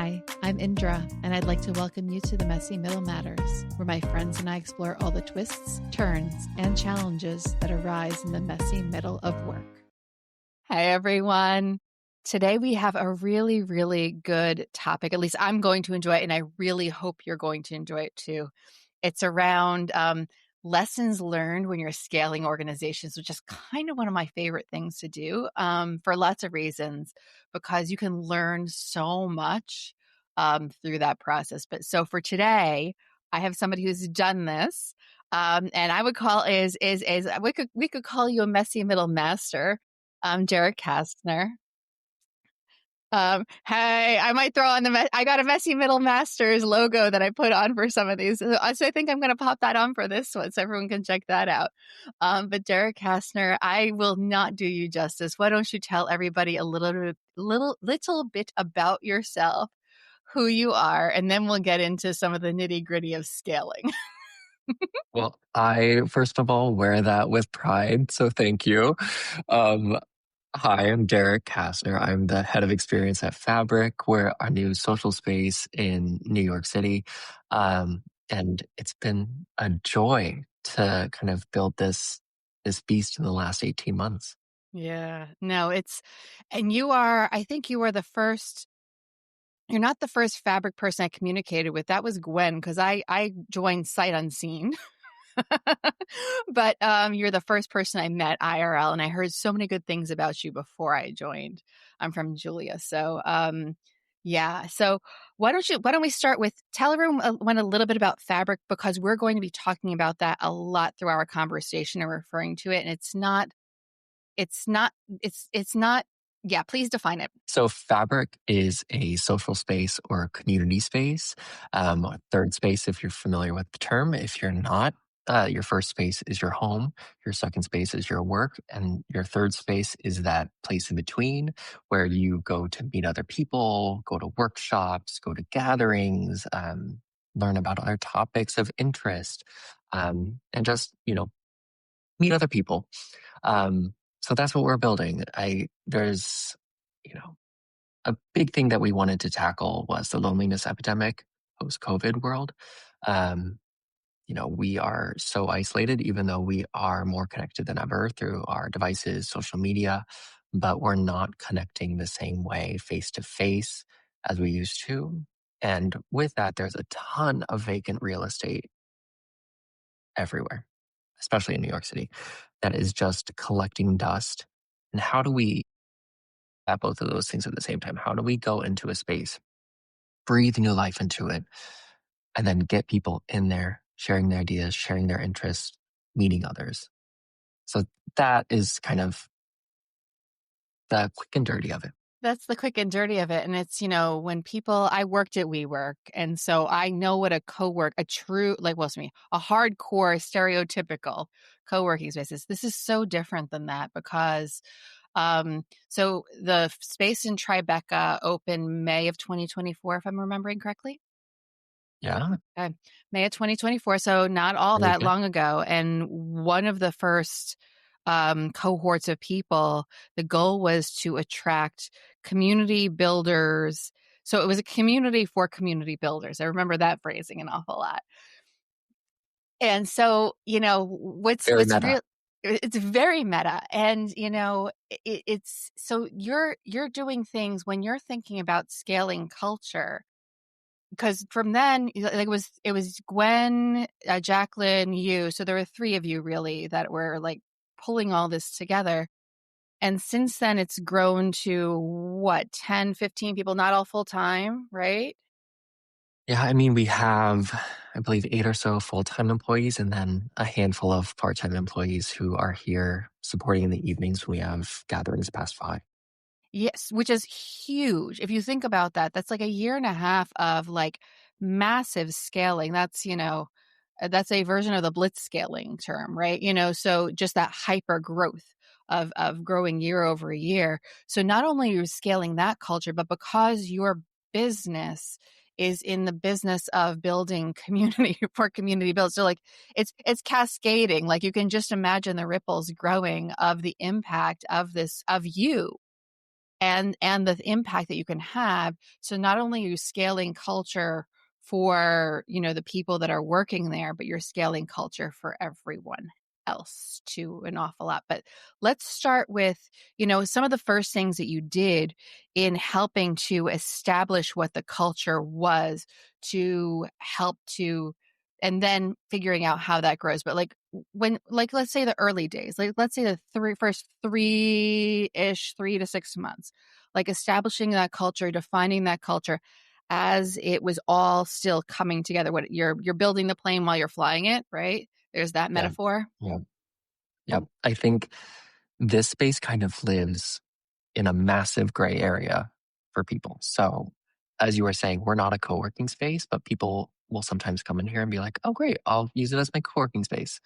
Hi, I'm Indra, and I'd like to welcome you to the Messy Middle Matters, where my friends and I explore all the twists, turns, and challenges that arise in the messy middle of work. Hi, everyone. Today we have a really, really good topic. At least I'm going to enjoy it, and I really hope you're going to enjoy it too. It's around lessons learned when you're scaling organizations, which is kind of one of my favorite things to do for lots of reasons, because you can learn so much through that process. But so for today, I have somebody who's done this, and I would call we could call you a messy middle master, Derek Kastner. Hey, I might throw on I got a Messy Middle Masters logo that I put on for some of these. So I think I'm going to pop that on for this one so everyone can check that out. But Derek Kastner, I will not do you justice. Why don't you tell everybody a little bit about yourself, who you are, and then we'll get into some of the nitty gritty of scaling. Well, I, first of all, wear that with pride, so thank you. Hi, I'm Derek Kastner. I'm the head of experience at Fabrik. We're our new social space in New York City. And it's been a joy to kind of build this beast in the last 18 months. Yeah, no, and I think you were you're not the first Fabrik person I communicated with. That was Gwen, because I joined sight unseen. But you're the first person I met IRL, and I heard so many good things about you before I joined. I'm from Julia. So yeah. So why don't we start with tell everyone a little bit about Fabrik, because we're going to be talking about that a lot through our conversation and referring to it. And it's not, yeah, please define it. So Fabrik is a social space or a community space, a third space if you're familiar with the term. If you're not, your first space is your home, your second space is your work, and your third space is that place in between where you go to meet other people, go to workshops, go to gatherings, learn about other topics of interest, and just, meet other people. So that's what we're building. There's, a big thing that we wanted to tackle was the loneliness epidemic post-COVID world. We are so isolated, even though we are more connected than ever through our devices, social media, but we're not connecting the same way face to face as we used to. And with that, there's a ton of vacant real estate everywhere, especially in New York City, that is just collecting dust. And how do we at both of those things at the same time? How do we go into a space, breathe new life into it, and then get people in there, sharing their ideas, sharing their interests, meeting others? So that is kind of the quick and dirty of it. That's the quick and dirty of it. And it's, when I worked at WeWork. And so I know what a true, a hardcore stereotypical co-working space is. This is so different than that because, so the space in Tribeca opened May of 2024, if I'm remembering correctly. Yeah. Okay. May of 2024. So not all that long ago. And one of the first cohorts of people, the goal was to attract community builders. So it was a community for community builders. I remember that phrasing an awful lot. And so, what's real, it's very meta. And, it's so you're doing things when you're thinking about scaling culture. Because from then, it was Gwen, Jacqueline, you. So there were three of you really that were pulling all this together. And since then, it's grown to 10, 15 people, not all full time, right? Yeah, we have, I believe, 8 or so full-time employees and then a handful of part-time employees who are here supporting in the evenings when we have gatherings past 5. Yes, which is huge. If you think about that, that's a year and a half of massive scaling. That's, that's a version of the blitz scaling term, right? So just that hyper growth of growing year over year. So not only are you scaling that culture, but because your business is in the business of building community for community build. So it's cascading. You can just imagine the ripples growing of the impact of this, of you. and the impact that you can have. So not only are you scaling culture for, the people that are working there, but you're scaling culture for everyone else to an awful lot. But let's start with, some of the first things that you did in helping to establish what the culture was, to help to, and then figuring out how that grows. But let's say the early days, let's say the first 3-6 months, like establishing that culture, defining that culture as it was all still coming together. What you're building the plane while you're flying it, right? There's that Yeah. metaphor. Yeah. Yeah. I think this space kind of lives in a massive gray area for people. So, as you were saying, we're not a co working space, but people will sometimes come in here and be like, oh, great, I'll use it as my co working space.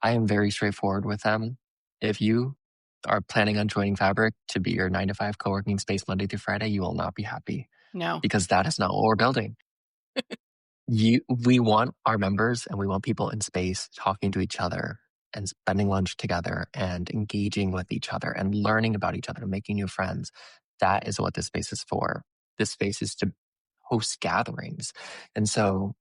I am very straightforward with them. If you are planning on joining Fabrik to be your 9 to 5 co working space Monday through Friday, you will not be happy No. because that is not what we're building. We want our members and we want people in space talking to each other and spending lunch together and engaging with each other and learning about each other and making new friends. That is what this space is for. This space is to host gatherings. And so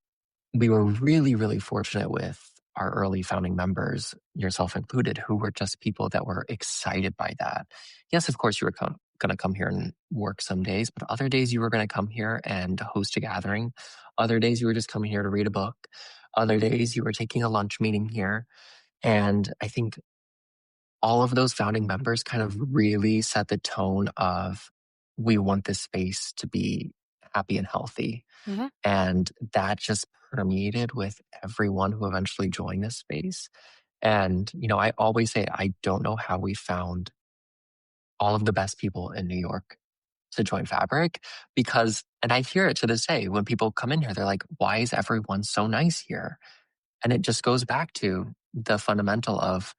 we were really, really fortunate with our early founding members, yourself included, who were just people that were excited by that. Yes, of course, you were going to come here and work some days, but other days you were going to come here and host a gathering. Other days you were just coming here to read a book. Other days you were taking a lunch meeting here. And I think all of those founding members kind of really set the tone of we want this space to be happy and healthy. Mhm. And that just permeated with everyone who eventually joined this space. And, I always say, I don't know how we found all of the best people in New York to join Fabrik because, and I hear it to this day, when people come in here, they're like, why is everyone so nice here? And it just goes back to the fundamental of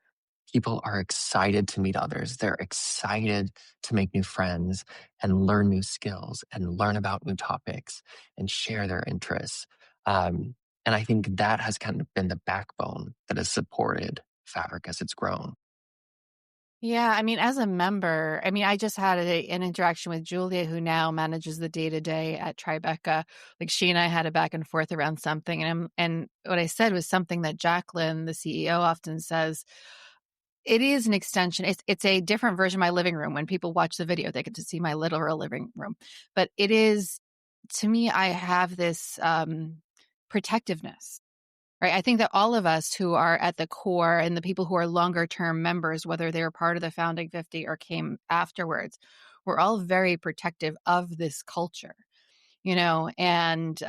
people are excited to meet others. They're excited to make new friends and learn new skills and learn about new topics and share their interests. And I think that has kind of been the backbone that has supported Fabrik as it's grown. Yeah, I mean, as a member, I just had an interaction with Julia, who now manages the day to day at Tribeca. Like she and I had a back and forth around something, and what I said was something that Jacqueline, the CEO, often says. It is an extension. It's a different version of my living room. When people watch the video, they get to see my literal living room. But it is, to me, I have this protectiveness. Right. I think that all of us who are at the core and the people who are longer term members, whether they were part of the founding 50 or came afterwards, we're all very protective of this culture, and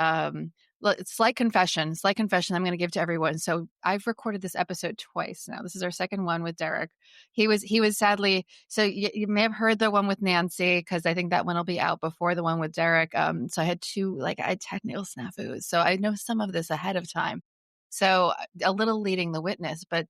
it's like confession. It's like confession I'm going to give to everyone. So I've recorded this episode twice now. This is our second one with Derek. He was sadly, so you may have heard the one with Nancy, because I think that one will be out before the one with Derek. So I had I had technical snafus. So I know some of this ahead of time. So a little leading the witness, but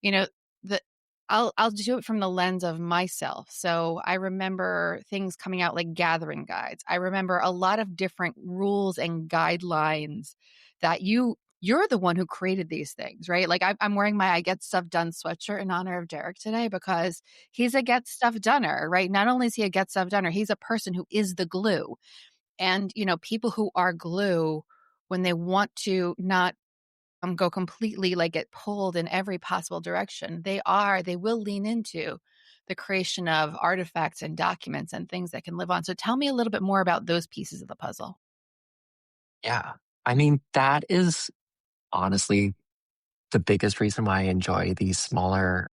you know, the I'll do it from the lens of myself. So I remember things coming out like gathering guides. I remember a lot of different rules and guidelines that you're the one who created these things, right? Like I'm wearing my I Get Stuff Done sweatshirt in honor of Derek today because he's a get stuff doneer, right? Not only is he a get stuff doneer, he's a person who is the glue. And, people who are glue, when they want to not go completely, like, get pulled in every possible direction, they will lean into the creation of artifacts and documents and things that can live on. So tell me a little bit more about those pieces of the puzzle. Yeah. I mean, that is honestly the biggest reason why I enjoy these smaller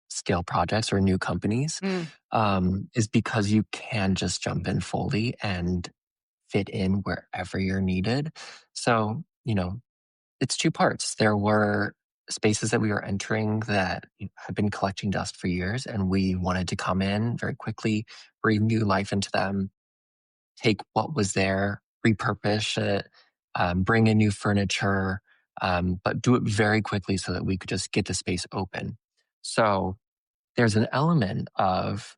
scale projects or new companies, Mm. is because you can just jump in fully and fit in wherever you're needed. So, it's two parts. There were spaces that we were entering that had been collecting dust for years, and we wanted to come in very quickly, breathe new life into them, take what was there, repurpose it, bring in new furniture, but do it very quickly so that we could just get the space open. So there's an element of,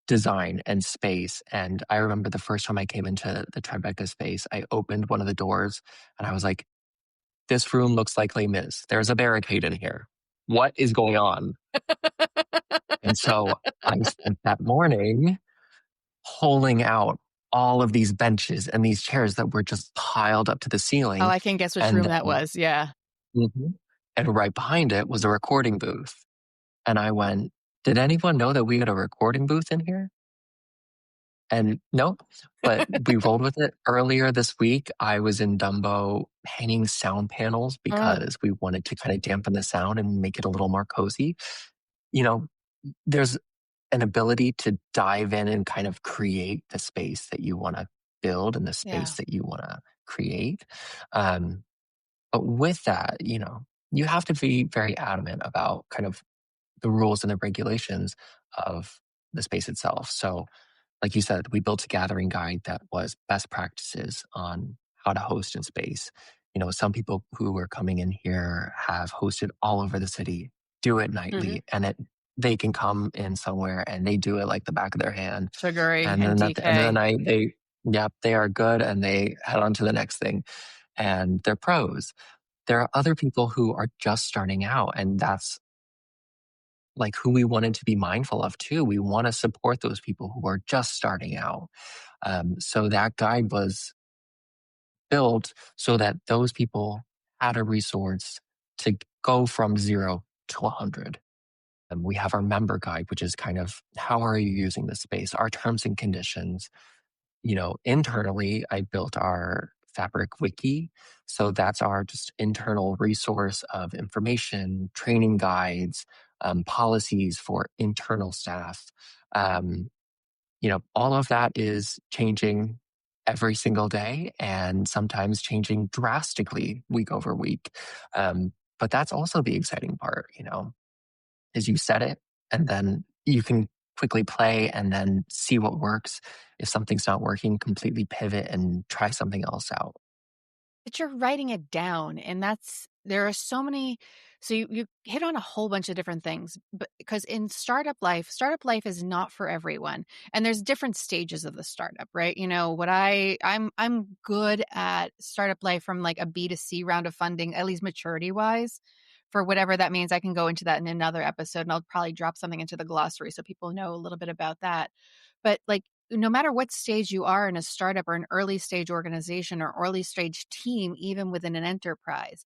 design and space. And I remember the first time I came into the Tribeca space, I opened one of the doors and I was like, this room looks like Les Mis. There's a barricade in here. What is going on? And so I spent that morning pulling out all of these benches and these chairs that were just piled up to the Oh, ceiling. I can guess which And room that then, was. Yeah. Mhm. And right behind it was a recording booth. And I went, did anyone know that we had a recording booth in here? And nope, but we rolled with it. Earlier this week, I was in Dumbo hanging sound panels Mm, because we wanted to kind of dampen the sound and make it a little more cozy. You know, there's an ability to dive in and kind of create the space that you want to build and the yeah. space that you want to create. Um, but with that, you have to be very adamant about kind of the rules and the regulations of the space itself. So, like you said, we built a gathering guide that was best practices on how to host in space. Some people who are coming in here have hosted all over the city, do it Hmm. nightly, and they can come in somewhere and they do it like the back of their hand. Sugary And and then at the end of the DK. night, yep, they are good and they head on to the next thing and they're pros. There are other people who are just starting out, and that's like who we wanted to be mindful of too. We want to support those people who are just starting out. So that guide was built so that those people had a resource to go from 0 to 100. And we have our member guide, which is kind of how are you using the space, our terms and conditions. Internally, I built our Fabrik wiki. So that's our just internal resource of information, training guides, policies for internal staff. Um, all of that is changing every single day and sometimes changing drastically week over week. But that's also the exciting part, is you set it and then you can quickly play and then see what works. If something's not working, completely pivot and try something else out. But you're writing it down, and there are so many. So you hit on a whole bunch of different things, but because in startup life is not for everyone, and there's different stages of the startup, right? I'm good at startup life from like a B2C round of funding, at least maturity wise, for whatever that means. I can go into that in another episode, and I'll probably drop something into the glossary so people know a little bit about that. But like no matter what stage you are in a startup or an early stage organization or early stage team, even within an enterprise,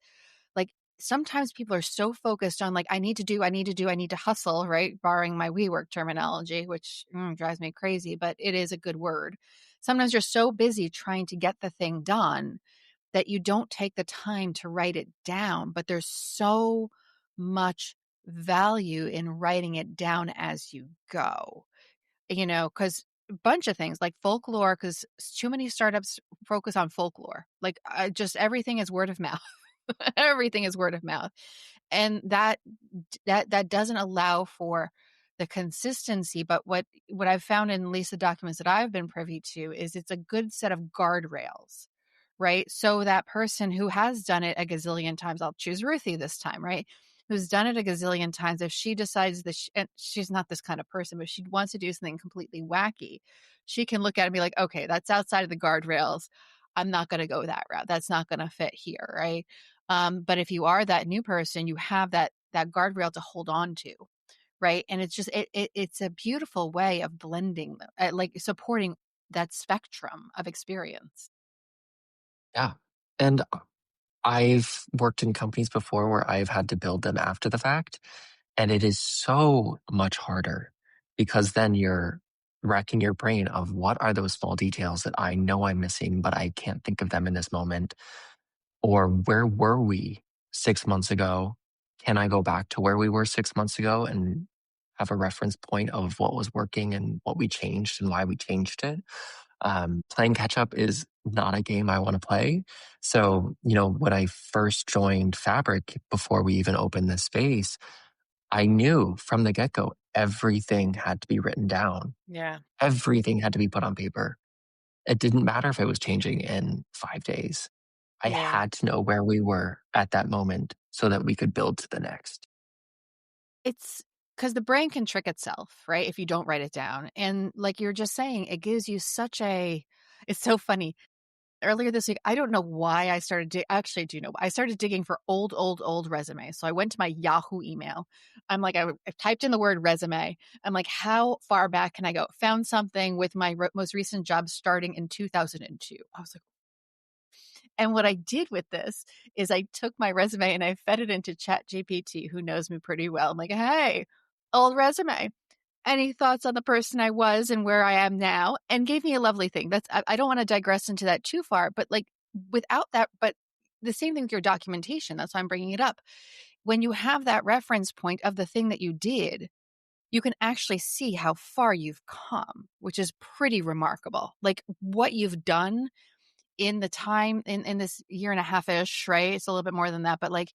like sometimes people are so focused on like, I need to hustle, right? Borrowing my WeWork terminology, which drives me crazy, but it is a good word. Sometimes you're so busy trying to get the thing done that you don't take the time to write it down, but there's so much value in writing it down as you go, because a bunch of things like folklore, because too many startups focus on folklore. Like just everything is word of mouth. Everything is word of mouth. And that doesn't allow for the consistency. But what I've found in at least the documents that I've been privy to is it's a good set of guardrails, right? So that person who has done it a gazillion times, I'll choose Ruthie this time, right? Who's done it a gazillion times, if she decides that and she's not this kind of person, but she wants to do something completely wacky, she can look at it and be like, okay, that's outside of the guardrails. I'm not going to go that route. That's not going to fit here, right? But if you are that new person, you have that guardrail to hold on to, right? And it's just it's a beautiful way of blending, like supporting that spectrum of experience. Yeah. And I've worked in companies before where I've had to build them after the fact. And it is so much harder because then you're racking your brain of what are those small details that I know I'm missing, but I can't think of them in this moment. Or where were we 6 months ago? Can I go back to where we were 6 months ago and have a reference point of what was working and what we changed and why we changed it? Playing catch up is not a game I want to play. So, when I first joined Fabrik before we even opened this space, I knew from the get go, everything had to be written down. Yeah. Everything had to be put on paper. It didn't matter if it was changing in 5 days. I Yeah. had to know where we were at that moment so that we could build to the next. It's because the brain can trick itself, right? If you don't write it down. And like you're just saying, it gives you it's so funny. earlier this week, I don't know why I started actually I do know. I started digging for old resumes. So I went to my Yahoo email. I'm like, I typed in the word resume. I'm like, how far back can I go? Found something with my most recent job starting in 2002. I was like, and what I did with this is I took my resume and I fed it into Chat GPT, who knows me pretty well. I'm like, hey, old resume. Any thoughts on the person I was and where I am now? And gave me a lovely thing. I don't want to digress into that too far, but like without that, but the same thing with your documentation. That's why I'm bringing it up. When you have that reference point of the thing that you did, you can actually see how far you've come, which is pretty remarkable. Like what you've done in the time in this year and a half ish, right? It's a little bit more than that, but like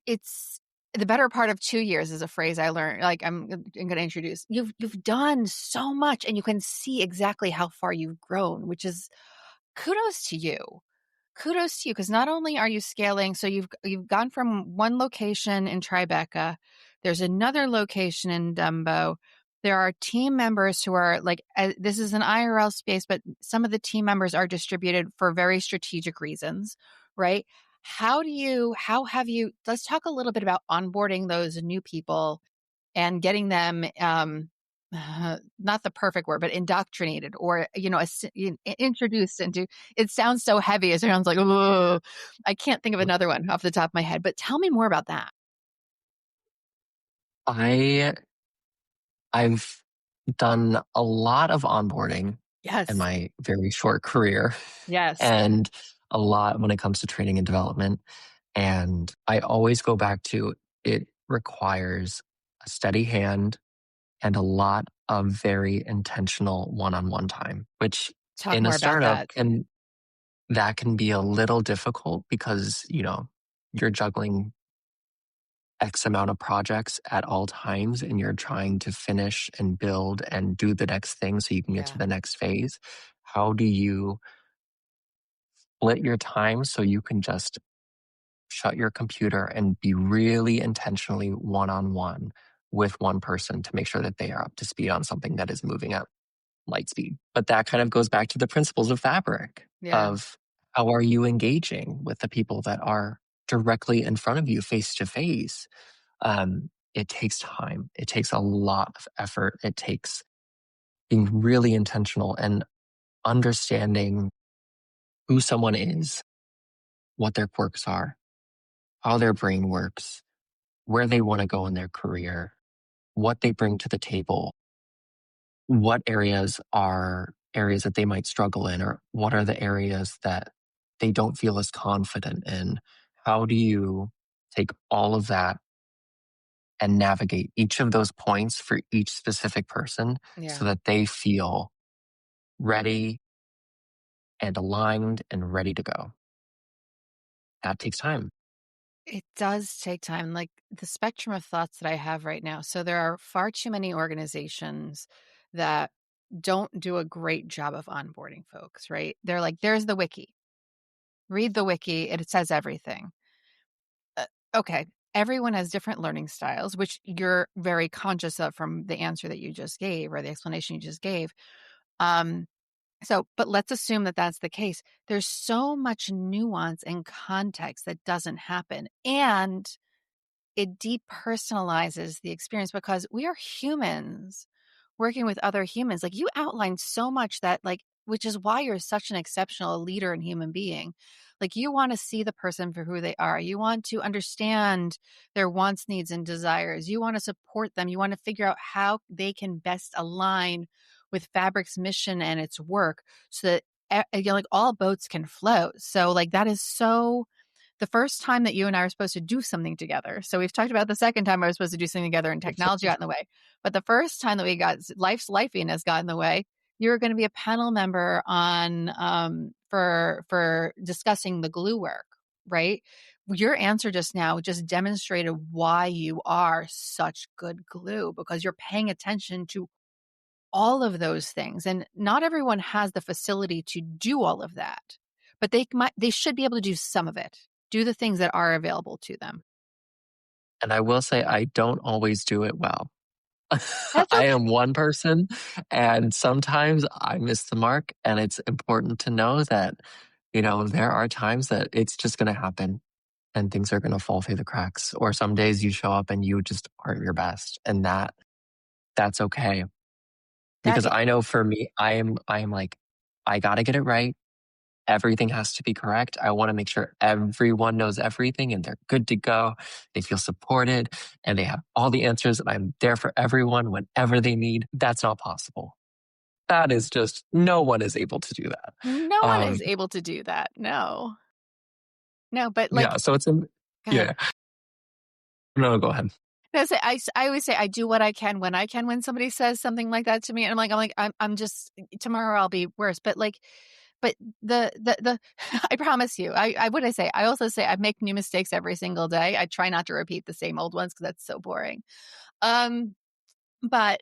it's the better part of 2 years is a phrase I learned. Like I'm going to introduce. You've done so much, and you can see exactly how far you've grown, which is kudos to you. Kudos to you, because not only are you scaling, so you've gone from one location in Tribeca, there's another location in Dumbo. There are team members who are like, this is an IRL space, but some of the team members are distributed for very strategic reasons, right? How have you, let's talk a little bit about onboarding those new people and getting them, not the perfect word, but indoctrinated or, introduced into, it sounds so heavy. It sounds like, oh, I can't think of another one off the top of my head, but tell me more about that. I I've done a lot of onboarding in Yes. my very short career Yes. and a lot when it comes to training and development. And I always go back to it requires a steady hand and a lot of very intentional one-on-one time, which Talk in a more about startup that. that can be a little difficult because, you're juggling X amount of projects at all times and you're trying to finish and build and do the next thing so you can get to Yeah. the next phase. How do you split your time so you can just shut your computer and be really intentionally one on one with one person to make sure that they are up to speed on something that is moving at light speed? But that kind of goes back to the principles of Fabric Yeah. of how are you engaging with the people that are directly in front of you face to face. It takes time. It takes a lot of effort. It takes being really intentional and understanding who someone is, what their quirks are, how their brain works, where they want to go in their career, what they bring to the table, what areas are areas that they might struggle in, or what are the areas that they don't feel as confident in. How do you take all of that and navigate each of those points for each specific person so Yeah. that they feel ready and aligned and ready to go? That takes time. It does take time. Like the spectrum of thoughts that I have right now. So there are far too many organizations that don't do a great job of onboarding folks, right? They're like, there's the wiki. Read the wiki, and it says everything. Okay. Everyone has different learning styles, which you're very conscious of from the answer that you just gave or the explanation you just gave. Um, but let's assume that that's the case. There's so much nuance and context that doesn't happen. And it depersonalizes the experience because we are humans working with other humans. Like you outlined so much that like which is why you're such an exceptional leader and human being. Like you want to see the person for who they are. You want to understand their wants, needs and desires. You want to support them. You want to figure out how they can best align with Fabric's mission and its work so that like all boats can float. So like that is so the first time that you and I are supposed to do something together. So we've talked about the second time I was supposed to do something together and technology got in the way. But the first time that we got life's lifing got in the way, you were going to be a panel member on for discussing the glue work, right? Your answer just now just demonstrated why you are such good glue because you're paying attention to all of those things. And not everyone has the facility to do all of that, but they should be able to do some of it, do the things that are available to them. And I will say, I don't always do it well. That's I am one person, and sometimes I miss the mark, and it's important to know that, there are times that it's just going to happen and things are going to fall through the cracks. Or some days you show up and you just aren't your best, and that's okay. That Because I know for me, I am like, I got to get it right. Everything has to be correct. I want to make sure everyone knows everything and they're good to go. They feel supported and they have all the answers and I'm there for everyone whenever they need. That's not possible. That is just, no one is able to do that. no one Um, is able to do that. No. No, but like, yeah. So go ahead. yeah. No, go ahead. No, I always say I do what I can when I can when somebody says something like that to me. And I'm just tomorrow I'll be worse. But like, but the I promise you, I what I say, I also say I make new mistakes every single day. I try not to repeat the same old ones because that's so boring. Um, but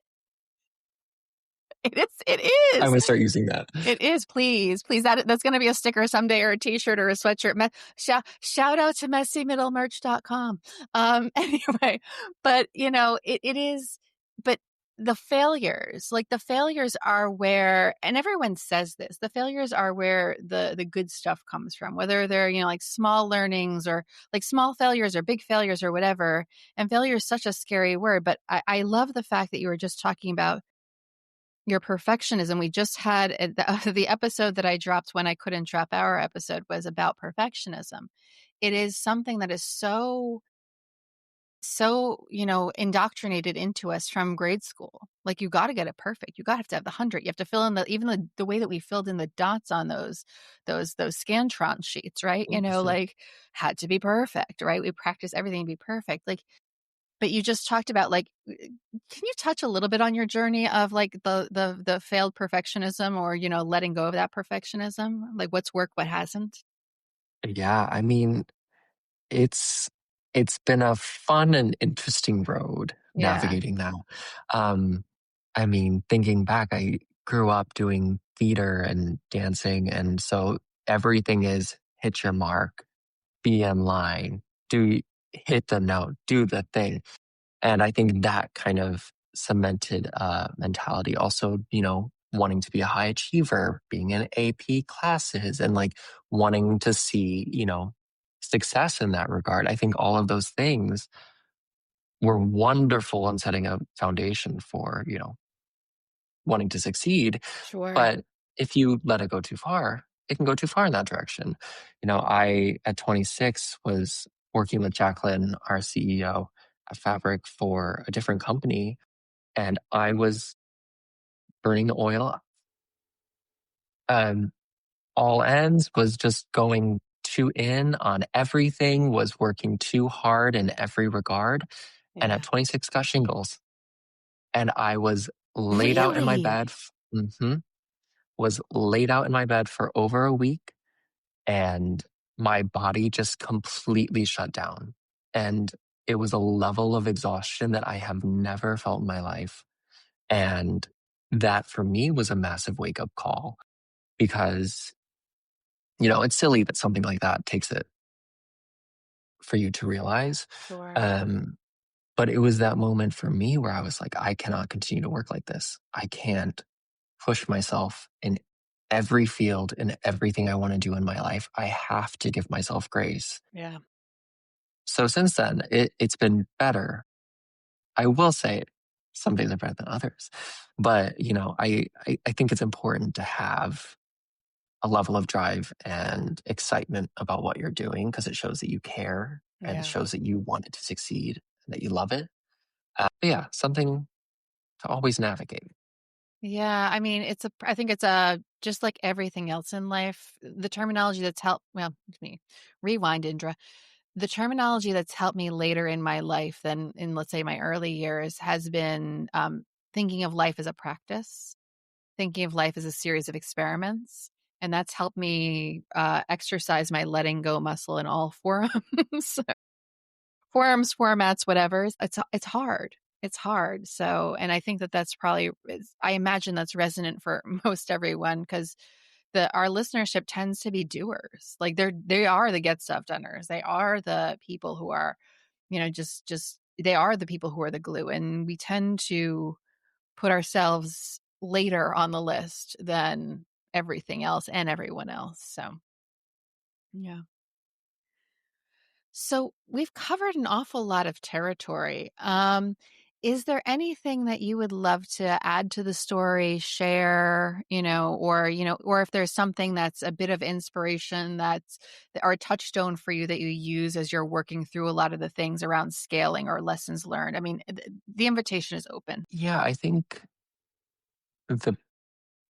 it I'm is. going to start using that. It is, please, please. That's going to be a sticker someday, or a T-shirt, or a sweatshirt. Shout out to messymiddlemerch.com. Anyway, but it is. But the failures are where, and everyone says this. The failures are where the good stuff comes from. Whether they're like small learnings or like small failures or big failures or whatever. And failure is such a scary word, but I love the fact that you were just talking about your perfectionism. We just had the episode that I dropped when I couldn't drop our episode was about perfectionism. It is something that is so indoctrinated into us from grade school. Like you got to get it perfect. You got to have the 100. You have to fill in the way that we filled in the dots on those Scantron sheets, right? Mhm. Like had to be perfect, right? We practice everything to be perfect. Like, but you just talked about like, can you touch a little bit on your journey of like the failed perfectionism, or letting go of that perfectionism? Like what's worked, what hasn't? Yeah. I mean, it's it's been a fun and interesting road Yeah, navigating that. Um, I mean, thinking back, I grew up doing theater and dancing, and so everything is hit your mark, be in line, do hit the note, do the thing. And I think that kind of cemented mentality. Also, wanting to be a high achiever, being in AP classes, and like wanting to see, success in that regard. I think all of those things were wonderful in setting a foundation for, wanting to succeed. sure. But if you let it go too far, it can go too far in that direction. I, at 26, was working with Jacqueline, our CEO at Fabrik, for a different company, and I was burning the oil. Um, all ends, was just going too in on everything, was working too hard in every regard. And at Yeah. 26, got shingles. And I was laid out in my Really? bed. Was laid out in my bed for over a week, and my body just completely shut down. And it was a level of exhaustion that I have never felt in my life. And that for me was a massive wake up call because, it's silly that something like that takes it for you to realize. Sure. Um, but it was that moment for me where I was like, I cannot continue to work like this. I can't push myself in every field and everything I want to do in my life. I have to give myself grace. Yeah. So since then, it's been better. I will say some days are better than others, but I think it's important to have a level of drive and excitement about what you're doing because it shows that you care and it Yeah. shows that you want it to succeed and that you love it. But yeah, something to always navigate. Yeah, I mean, I think it's just like everything else in life, the terminology that's helped, well, let me rewind, Indra. The terminology that's helped me later in my life than in, let's say, my early years has been thinking of life as a practice, thinking of life as a series of experiments. And that's helped me exercise my letting go muscle in all forums, forums, formats, whatever. It's hard. It's hard. So, and I think that that's probably, I imagine that's resonant for most everyone because our listenership tends to be doers. Like they are the get stuff doners. They are the people who are, just they are the people who are the glue, and we tend to put ourselves later on the list than everything else and everyone else. So, yeah. So we've covered an awful lot of territory. Is there anything that you would love to add to the story, share, or if there's something that's a bit of inspiration that's or a touchstone for you that you use as you're working through a lot of the things around scaling or lessons learned? I mean, the invitation is open. Yeah, I think the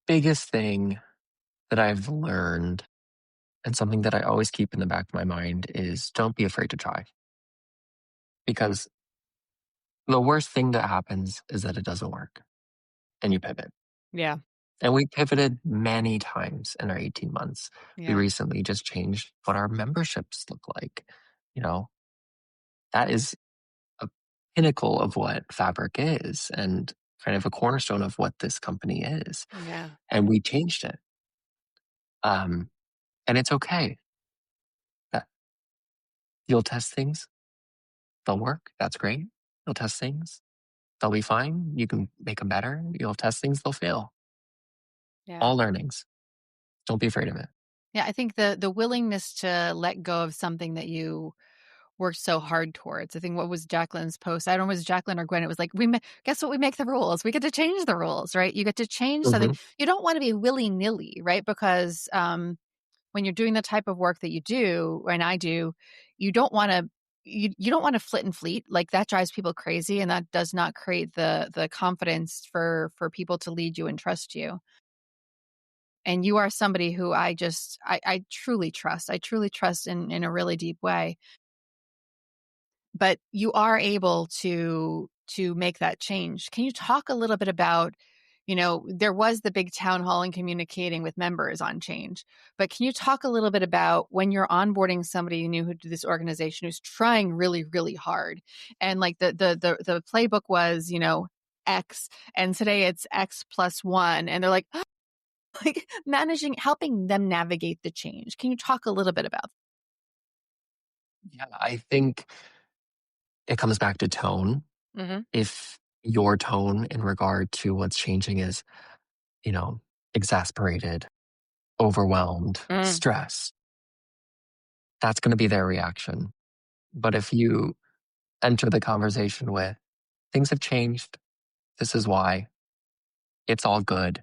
biggest thing that I've learned and something that I always keep in the back of my mind is don't be afraid to try because the worst thing that happens is that it doesn't work and you pivot. Yeah. And we pivoted many times in our 18 months. We Yeah. recently just changed what our memberships look like. You know, that is a pinnacle of what Fabrik is and kind of a cornerstone of what this company is. Yeah. And we changed it. Um, and it's okay. That you'll test things, they'll work. That's great. You'll test things, they'll be fine. You can make them better. You'll test things, they'll fail. Yeah. All learnings. Don't be afraid of it. Yeah. I think the willingness to let go of something that you worked so hard towards. I think what was Jacqueline's post? I don't know if it was Jacqueline or Gwen. It was like, guess what? We make the rules. We get to change the rules, right? You get to change something. Hmm. You don't want to be willy nilly, right? Because when you're doing the type of work that you do, and I do, you don't want to. You don't want to flit and fleet, like that drives people crazy, and that does not create the confidence for people to lead you and trust you. And you are somebody who I truly trust. I truly trust in a really deep way, but you are able to make that change. Can you talk a little bit about, there was the big town hall and communicating with members on change, but can you talk a little bit about when you're onboarding somebody new who to this organization who's trying really, really hard, and like the playbook was, X, and today it's X plus one, and they're like, like helping them navigate the change. Can you talk a little bit about Yeah, I think it comes back to tone. that? Hmm. If your tone in regard to what's changing is, you know, exasperated, overwhelmed, Mm. stressed, that's going to be their reaction. But if you enter the conversation with, things have changed, this is why, it's all good,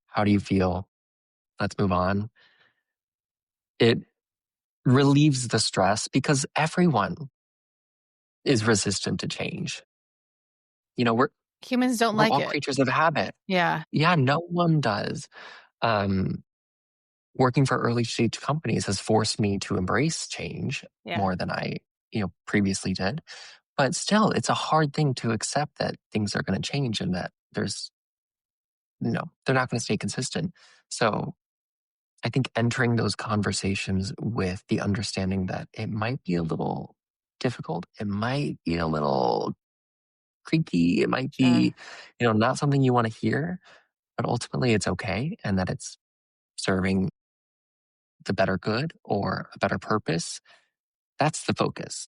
how do you feel? Let's move on. It relieves the stress because everyone is resistant to change. You know, Humans don't we're like all it. creatures of habit. Yeah. Yeah, no one does. Um, Working for early stage companies has forced me to embrace change Yeah. more than I, previously did. But still, it's a hard thing to accept that things are going to change and that they're not going to stay consistent. So I think entering those conversations with the understanding that it might be a little difficult, it might be a little creaky, it might Sure. be, not something you want to hear, but ultimately it's okay and that it's serving the better good or a better purpose. That's the focus.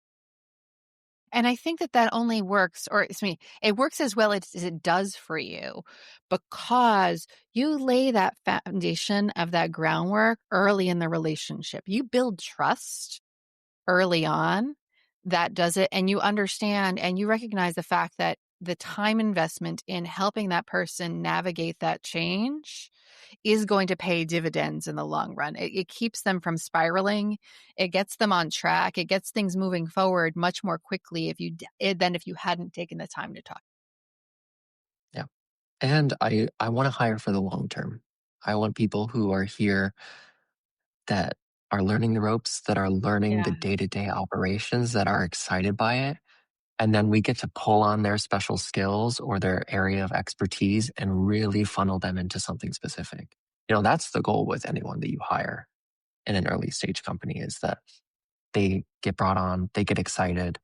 And I think that only works, or excuse me, it works as well as it does for you because you lay that foundation of that groundwork early in the relationship. You build trust early on. That does it. And you understand and you recognize the fact that the time investment in helping that person navigate that change is going to pay dividends in the long run. It keeps them from spiraling. It gets them on track. It gets things moving forward much more quickly than if you hadn't taken the time to talk. Yeah. And I want to hire for the long term. I want people who are here that are learning the ropes, that are learning the Yeah. day to day operations, that are excited by it. And then we get to pull on their special skills or their area of expertise and really funnel them into something specific. That's the goal with anyone that you hire in an early stage company is that they get brought on, they get excited,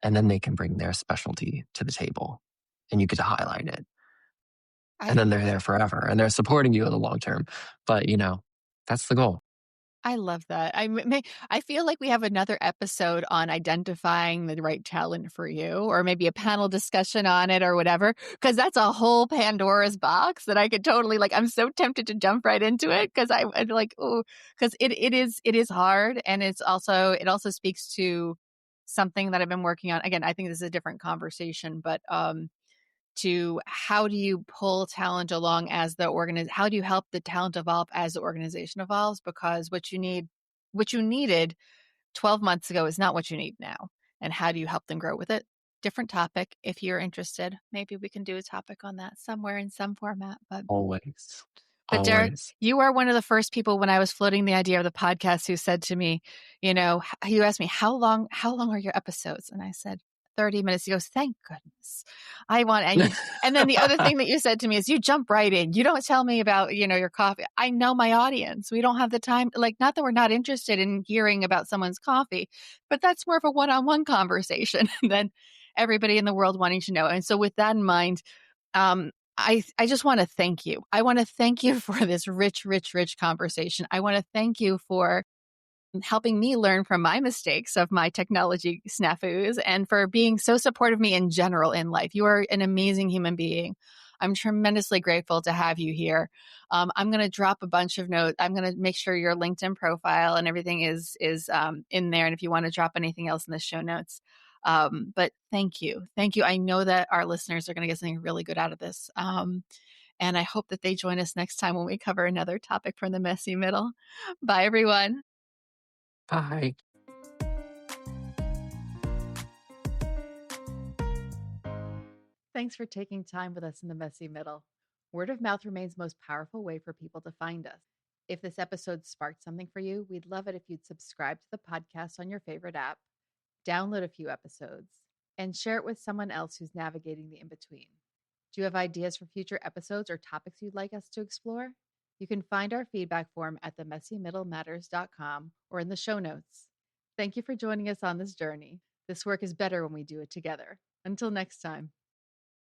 and then they can bring their specialty to the table and you get to highlight it. And I then they're there forever and they're supporting you in the long term. But, that's the goal. I love that. I feel like we have another episode on identifying the right talent for you, or maybe a panel discussion on it or whatever, because that's a whole Pandora's box that I could totally like. I'm so tempted to jump right into it because I'd like, oh, because it is hard, and it also speaks to something that I've been working on. Again, I think this is a different conversation, but to how do you pull talent along as how do you help the talent evolve as the organization evolves? Because what you needed 12 months ago is not what you need now. And how do you help them grow with it? Different topic. If you're interested, maybe we can do a topic on that somewhere in some format. Always. But Derek, Always. you are one of the first people when I was floating the idea of the podcast who said to me, you asked me, how long are your episodes? And I said, 30 minutes. He goes, thank goodness. And then the other thing that you said to me is you jump right in. You don't tell me about, your coffee. I know my audience. We don't have the time. Like, not that we're not interested in hearing about someone's coffee, but that's more of a one-on-one conversation than everybody in the world wanting to know. And so with that in mind, I just want to thank you. I want to thank you for this rich, rich, rich conversation. I want to thank you for helping me learn from my mistakes of my technology snafus and for being so supportive of me in general in life. You are an amazing human being. I'm tremendously grateful to have you here. I'm going to drop a bunch of notes. I'm going to make sure your LinkedIn profile and everything is in there. And if you want to drop anything else in the show notes. But thank you. Thank you. I know that our listeners are going to get something really good out of this. And I hope that they join us next time when we cover another topic from the messy middle. Bye, everyone. Bye. Thanks for taking time with us in the messy middle. Word of mouth remains the most powerful way for people to find us. If this episode sparked something for you, we'd love it if you'd subscribe to the podcast on your favorite app, download a few episodes, and share it with someone else who's navigating the in-between. Do you have ideas for future episodes or topics you'd like us to explore? You can find our feedback form at themessymiddlematters.com or in the show notes. Thank you for joining us on this journey. This work is better when we do it together. Until next time.